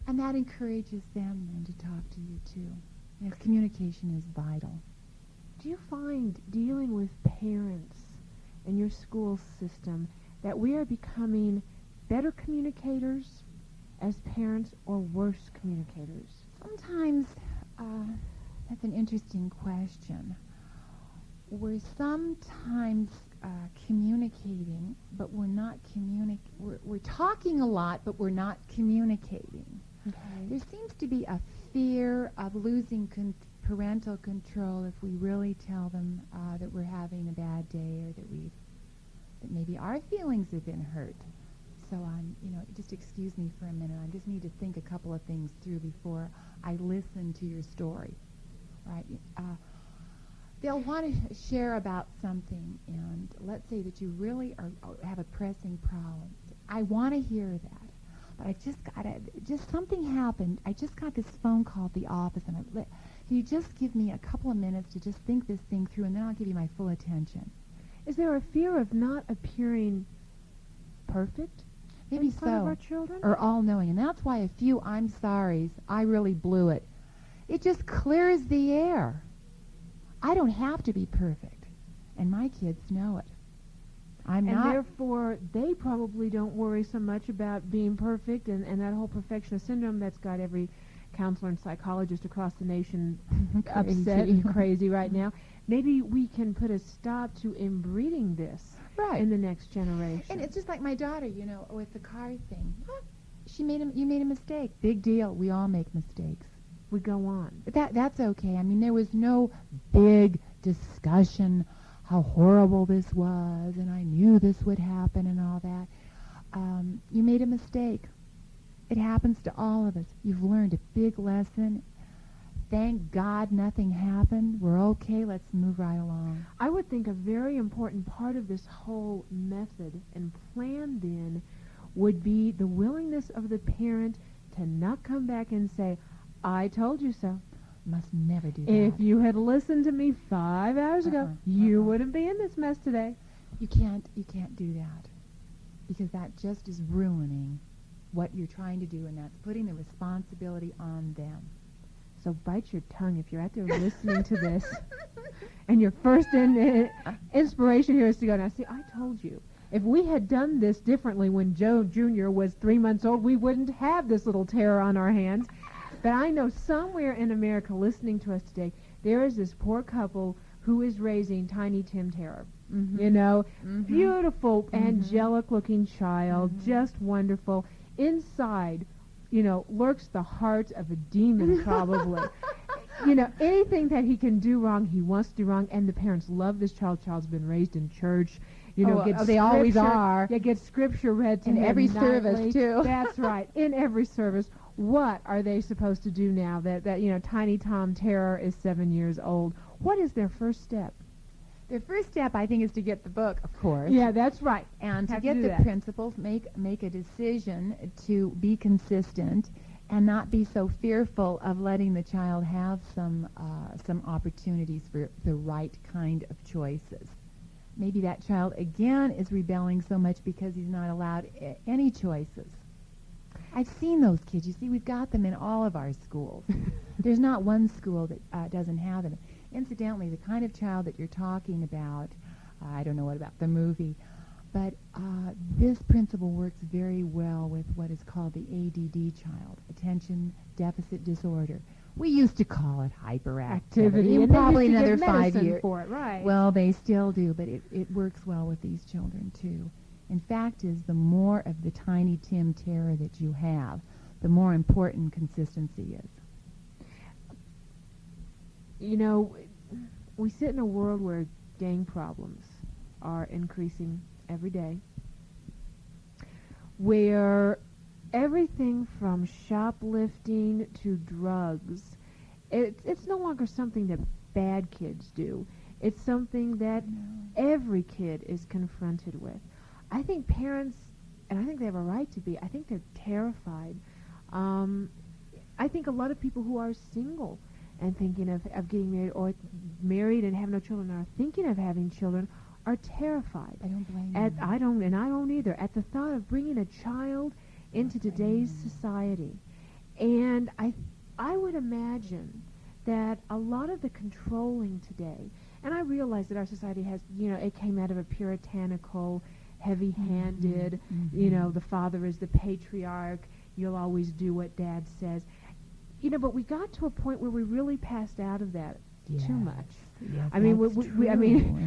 And that encourages them then to talk to you too. Yes, communication is vital. Do you find dealing with parents in your school system that we are becoming better communicators as parents or worse communicators? Sometimes that's an interesting question. We're sometimes communicating, but we're not we're talking a lot, but we're not communicating. Okay. There seems to be a fear of losing parental control if we really tell them that we're having a bad day or that maybe our feelings have been hurt. So just excuse me for a minute. I just need to think a couple of things through before I listen to your story. Right? They'll want to share about something, and let's say that you really have a pressing problem. I want to hear that, but just something happened. I just got this phone call at the office, and can you just give me a couple of minutes to just think this thing through, and then I'll give you my full attention. Is there a fear of not appearing perfect Maybe in front of so. our children? Or all-knowing. And that's why a few I'm sorry's, I really blew it. It just clears the air. I don't have to be perfect. And my kids know it. I'm and not. therefore, they probably don't worry so much about being perfect and that whole perfectionist syndrome that's got every counselor and psychologist across the nation upset and crazy right now. Maybe we can put a stop to inbreeding this in the next generation. And it's just like my daughter, with the car thing. You made a mistake. Big deal. We all make mistakes. We go on. But that's okay. I mean, there was no big discussion how horrible this was, and I knew this would happen and all that. You made a mistake. It happens to all of us. You've learned a big lesson. Thank God nothing happened. We're okay. Let's move right along. I would think a very important part of this whole method and plan then would be the willingness of the parent to not come back and say, I told you so. Must never do that. If you had listened to me 5 hours ago, you wouldn't be in this mess today. You can't do that, because that just is ruining what you're trying to do, and that's putting the responsibility on them. So bite your tongue if you're out there listening to this, and your first inspiration here is to go, now see, I told you. If we had done this differently when Joe Jr. was 3 months old, we wouldn't have this little terror on our hands. But I know somewhere in America listening to us today, there is this poor couple who is raising Tiny Tim Terror. Mm-hmm. Beautiful, angelic-looking child, just wonderful. Inside, lurks the heart of a demon probably. Anything that he can do wrong, he wants to do wrong, and the parents love this child. Child's been raised in church. They always are. Yeah, get scripture read to in him every nightly. Service too. That's right, in every service. What are they supposed to do now that Tiny Tom Terror is 7 years old? What is their first step? Their first step, I think, is to get the book, of course. Yeah, that's right. And to get the principles, make a decision to be consistent and not be so fearful of letting the child have some opportunities for the right kind of choices. Maybe that child, again, is rebelling so much because he's not allowed any choices. I've seen those kids. You see, we've got them in all of our schools. There's not one school that doesn't have them. Incidentally, the kind of child that you're talking about, I don't know what about the movie, but this principle works very well with what is called the ADD child, attention deficit disorder. We used to call it hyperactivity. and Probably they used to another give 5 medicine years. for it, right? Well, they still do, but it works well with these children too. In fact, is the more of the Tiny Tim terror that you have, the more important consistency is. You know, we sit in a world where gang problems are increasing every day, where everything from shoplifting to drugs, it's no longer something that bad kids do. It's something that every kid is confronted with. I think parents, and I think they have a right to be, I think they're terrified. I think a lot of people who are single and thinking of getting married, or married and have no children, or thinking of having children, are terrified. I don't blame you. I don't either. At the thought of bringing a child into today's society. And I would imagine that a lot of the controlling today, and I realize that our society has, it came out of a puritanical, heavy-handed, the father is the patriarch, you'll always do what dad says. But we got to a point where we really passed out of that too much. Yes, I mean,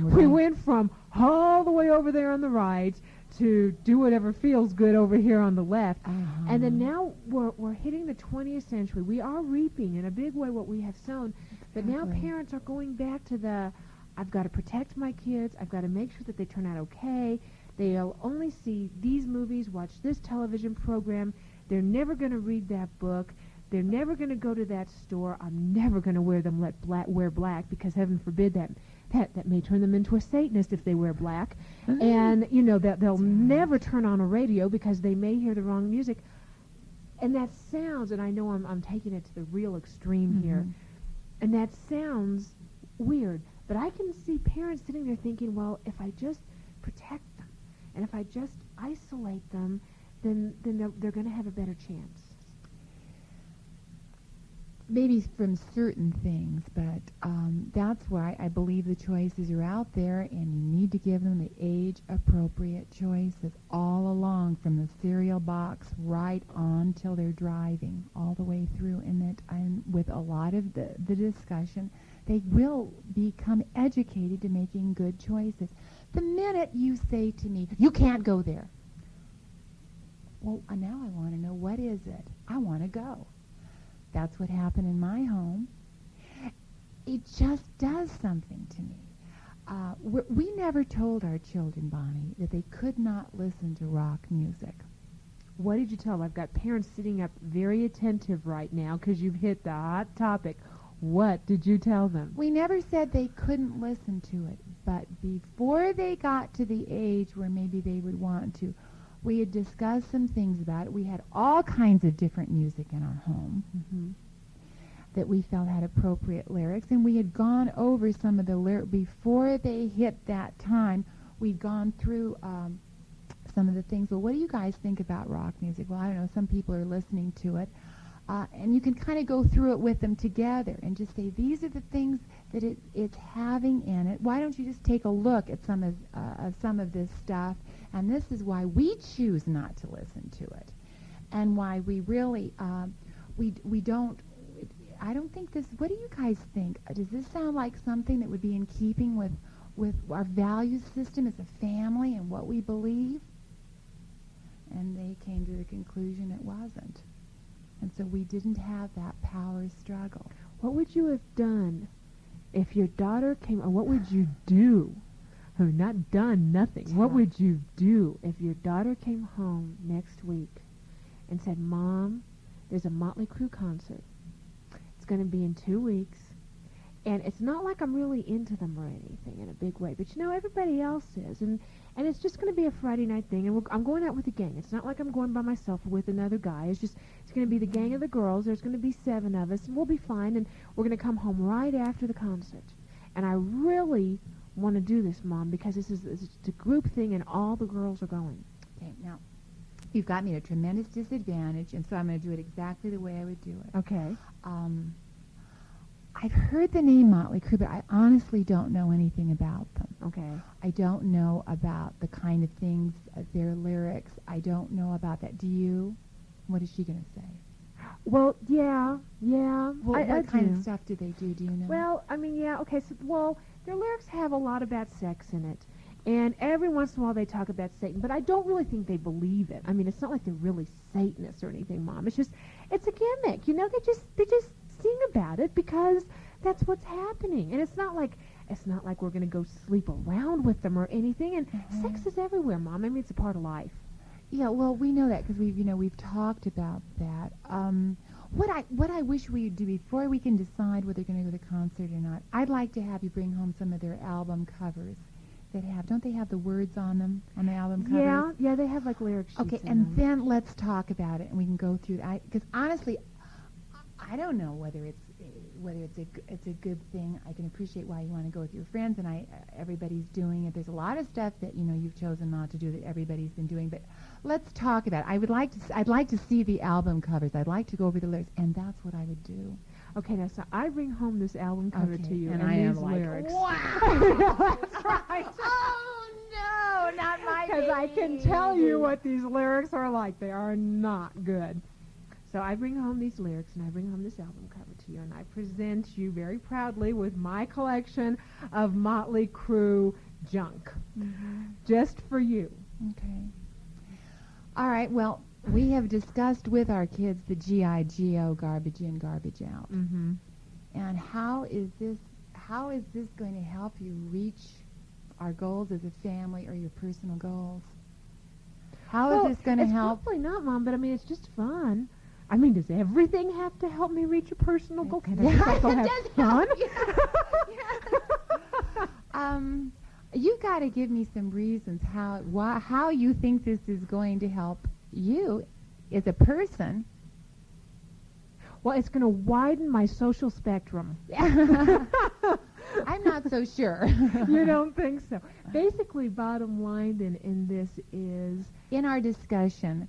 we went from all the way over there on the right to do whatever feels good over here on the left. And then now we're hitting the 20th century. We are reaping in a big way what we have sown. But now parents are going back to I've got to protect my kids. I've got to make sure that they turn out okay. They'll only see these movies, watch this television program. They're never going to read that book. They're never going to go to that store. I'm never going to wear black because heaven forbid that may turn them into a Satanist if they wear black. And, that they'll never turn on a radio because they may hear the wrong music. And that sounds, and I know I'm taking it to the real extreme here, and that sounds weird. But I can see parents sitting there thinking, well, if I just protect them and if I just isolate them, then they're going to have a better chance. Maybe from certain things, but that's why I believe the choices are out there, and you need to give them the age-appropriate choices all along, from the cereal box right on till they're driving, all the way through. And with a lot of the discussion, they will become educated to making good choices. The minute you say to me, you can't go there, well, now I want to know, what is it? I want to go. That's what happened in my home. It just does something to me. We never told our children, Bonnie, that they could not listen to rock music. What did you tell them? I've got parents sitting up very attentive right now because you've hit the hot topic. What did you tell them? We never said they couldn't listen to it, but before they got to the age where maybe they would want to, we had discussed some things about it. We had all kinds of different music in our home that we felt had appropriate lyrics, and we had gone over some of the lyrics. Before they hit that time, we'd gone through some of the things. Well, what do you guys think about rock music? Well, I don't know. Some people are listening to it. And you can kind of go through it with them together and just say, these are the things that it's having in it. Why don't you just take a look at some of this stuff? And this is why we choose not to listen to it, and why we really we don't. I don't think this. What do you guys think? Does this sound like something that would be in keeping with our value system as a family and what we believe? And they came to the conclusion it wasn't. And so we didn't have that power struggle. What would you have done if your daughter came, or what would you do? I mean, not done, nothing. What would you do if your daughter came home next week and said, Mom, there's a Motley Crue concert. It's going to be in 2 weeks. And it's not like I'm really into them or anything in a big way, but everybody else is. And it's just going to be a Friday night thing, and I'm going out with a gang. It's not like I'm going by myself or with another guy. It's going to be the gang of the girls. There's going to be 7 of us, and we'll be fine, and we're going to come home right after the concert. And I really want to do this, Mom, because it's a group thing, and all the girls are going. Okay, now, You've got me at a tremendous disadvantage, and so I'm going to do it exactly the way I would do it. Okay. I've heard the name Motley Crue, but I honestly don't know anything about them. Okay. I don't know about the kind of things, their lyrics. I don't know about that. Do you? What is she going to say? Well, yeah. What I kind do. of stuff do they do? Do you know? Well, I mean, yeah, okay, so, well, their lyrics have a lot about sex in it. And every once in a while they talk about Satan, but I don't really think they believe it. I mean, it's not like they're really Satanists or anything, Mom. It's just, it's a gimmick, you know? They just sing about it because that's what's happening. And it's not like we're going to go sleep around with them or anything. And sex is everywhere, Mom. I mean, it's a part of life. Yeah, well, we know that because we've talked about that. What I wish we'd do before we can decide whether they're going to go to the concert or not, I'd like to have you bring home some of their album covers that don't they have the words on them, on the album covers? Yeah, they have like lyric sheets. Okay, in and them. then let's talk about it, and we can go through that. Because honestly, I don't know whether it's a good thing. I can appreciate why you want to go with your friends, and everybody's doing it. There's a lot of stuff that you've chosen not to do that everybody's been doing, but let's talk about it. I'd like to see the album covers. I'd like to go over the lyrics, and that's what I would do. Okay, now, so I bring home this album cover to you, and I these am like, lyrics. wow! That's right. Oh no, not my Because I can tell you what these lyrics are like. They are not good. So I bring home these lyrics, and I bring home this album cover to you, and I present you very proudly with my collection of Motley Crue junk, just for you. Okay. All right, well, we have discussed with our kids the G.I. Joe garbage in, garbage out. Mm-hmm. And how is this going to help you reach our goals as a family or your personal goals? How is this going to help? It's probably not, Mom, but I mean, it's just fun. I mean, does everything have to help me reach a personal goal? Can I just also have fun? You got to give me some reasons how you think this is going to help you as a person. Well, it's going to widen my social spectrum. I'm not so sure. You don't think so? Basically, bottom line then in this is... In our discussion,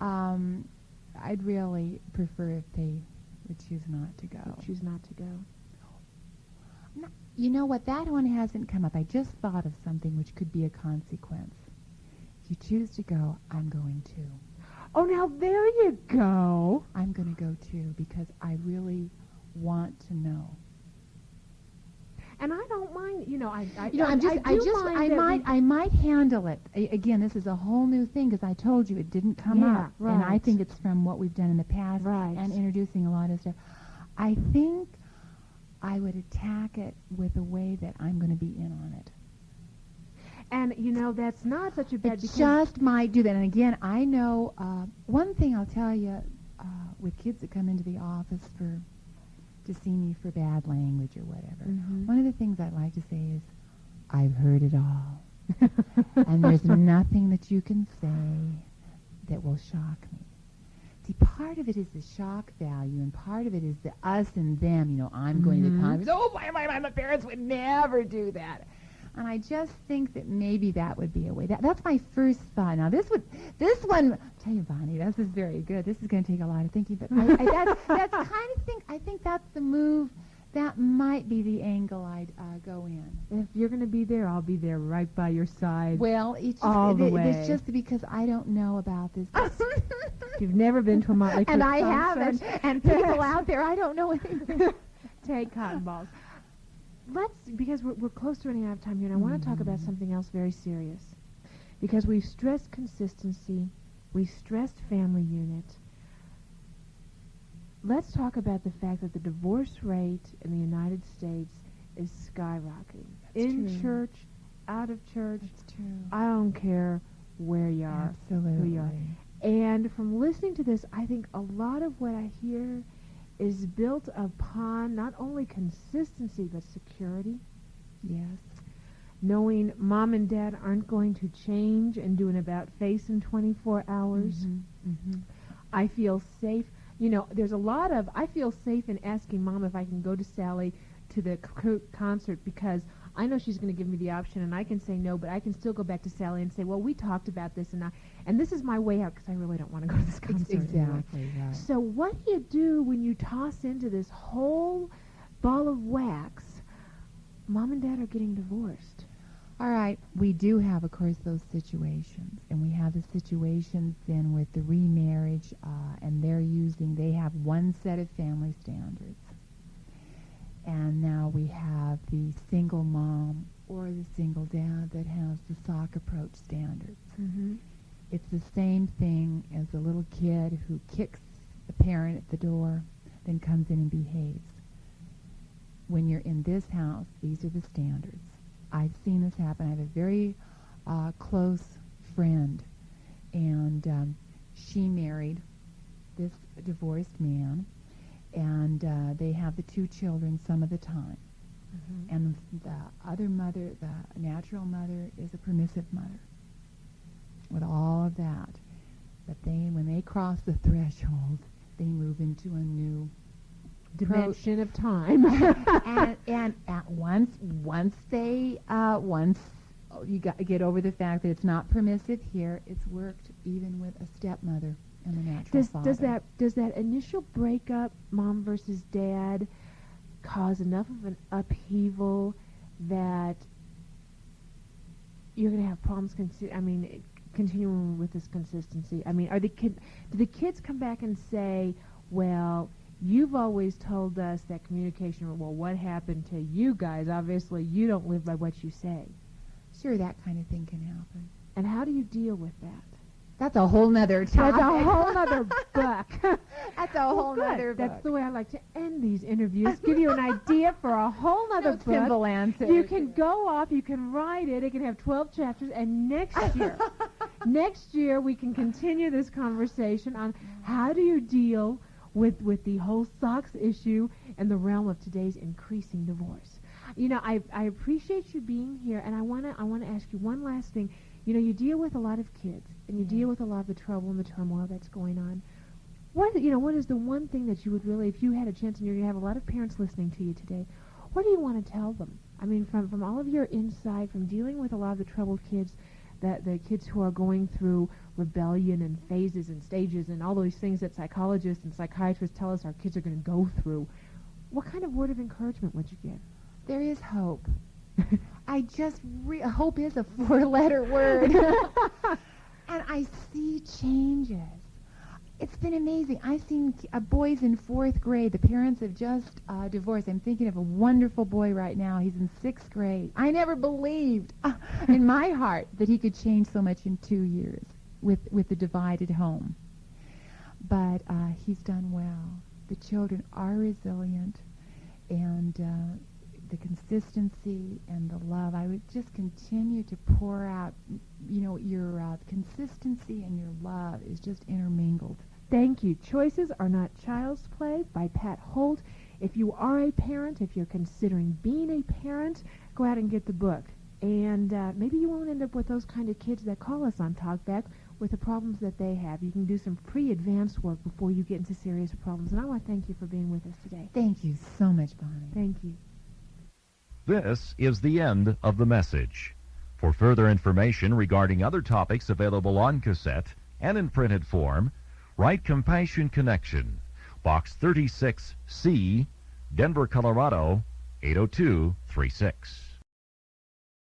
I'd really prefer if they would choose not to go. Choose not to go. No, you know what? That one hasn't come up. I just thought of something which could be a consequence. If you choose to go, I'm going to. Oh, now there you go. I'm going to go too because I really want to know. And I don't mind, I might handle it. Again, this is a whole new thing because I told you it didn't come up. Right. And I think it's from what we've done in the past and introducing a lot of stuff. I think I would attack it with a way that I'm going to be in on it. And, that's not such a bad... It just might do that. And again, I know one thing I'll tell you with kids that come into the office to see me for bad language or whatever. Mm-hmm. One of the things I like to say is, I've heard it all. And there's nothing that you can say that will shock me. See, part of it is the shock value, and part of it is the us and them. I'm going to the conference. Oh, my parents would never do that. And I just think that maybe that would be a way. That's my first thought. Now, this one, I'll tell you, Bonnie, this is very good. This is going to take a lot of thinking, but that's kind of thing. I think that's the move. That might be the angle I'd go in. If you're going to be there, I'll be there right by your side. Well, it's just because I don't know about this. You've never been to a Motley Crue and I concert. haven't. And people out there, I don't know anything. Take cotton balls. Because we're close to running out of time here, and I want to talk about something else very serious. Because we've stressed consistency, we've stressed family unit. Let's talk about the fact that the divorce rate in the United States is skyrocketing. In church, out of church. That's true. I don't care where you are, Absolutely. who you are. And from listening to this, I think a lot of what I hear is built upon not only consistency but security. Yes. Knowing mom and dad aren't going to change and do an about face in 24 hours. Mm-hmm. Mm-hmm. I feel safe. There's a lot of, I feel safe in asking mom if I can go to Sally to the concert because I know she's going to give me the option, and I can say no, but I can still go back to Sally and say, well, we talked about this, and this is my way out because I really don't want to go to this concert anymore. Exactly right. So what do you do when you toss into this whole ball of wax, Mom and Dad are getting divorced? All right, we do have, of course, those situations, and we have the situations then with the remarriage, and they have one set of family standards. And now we have the single mom or the single dad that has the sock approach standards. Mm-hmm. It's the same thing as a little kid who kicks the parent at the door, then comes in and behaves. When you're in this house, these are the standards. I've seen this happen. I have a very close friend, and she married this divorced man, and they have the 2 children some of the time. Mm-hmm. And the other mother, the natural mother, is a permissive mother with all of that. But when they cross the threshold, they move into a new Dimension of time. and at once you get over the fact that it's not permissive here, it's worked even with a stepmother and a natural father. Does that initial breakup, mom versus dad, cause enough of an upheaval that you're going to have problems continuing with this consistency? I mean, do the kids come back and say, well, you've always told us that communication, well, what happened to you guys? Obviously, you don't live by what you say. Sure, that kind of thing can happen. And how do you deal with that? That's a whole nother topic. That's a whole nother book. That's a whole nother book. That's the way I like to end these interviews. Give you an idea for a whole nother book. Simple answer. You can go off, you can write it, it can have 12 chapters, and next year we can continue this conversation on how do you deal with the whole socks issue and the realm of today's increasing divorce. You know, I appreciate you being here, and I want to ask you one last thing. You know, you deal with a lot of kids, and you deal with a lot of the trouble and the turmoil that's going on. What is the one thing that you would really, if you had a chance, and you're going to have a lot of parents listening to you today, what do you want to tell them? I mean, from all of your insight, from dealing with a lot of the troubled kids, the kids who are going through rebellion and phases and stages and all those things that psychologists and psychiatrists tell us our kids are going to go through, what kind of word of encouragement would you give? There is hope. Hope is a 4-letter word. And I see changes. It's been amazing. I've seen boys in 4th grade. The parents have just divorced. I'm thinking of a wonderful boy right now. He's in 6th grade. I never believed in my heart that he could change so much in 2 years with the divided home. But he's done well. The children are resilient, and the consistency and the love. I would just continue to pour out, your consistency and your love is just intermingled. Thank you. Choices Are Not Child's Play by Pat Holt. If you are a parent, if you're considering being a parent, go out and get the book. And maybe you won't end up with those kind of kids that call us on Talkback with the problems that they have. You can do some pre-advanced work before you get into serious problems. And I want to thank you for being with us today. Thank you so much, Bonnie. Thank you. This is the end of the message. For further information regarding other topics available on cassette and in printed form, write Compassion Connection, Box 36C, Denver, Colorado, 80236.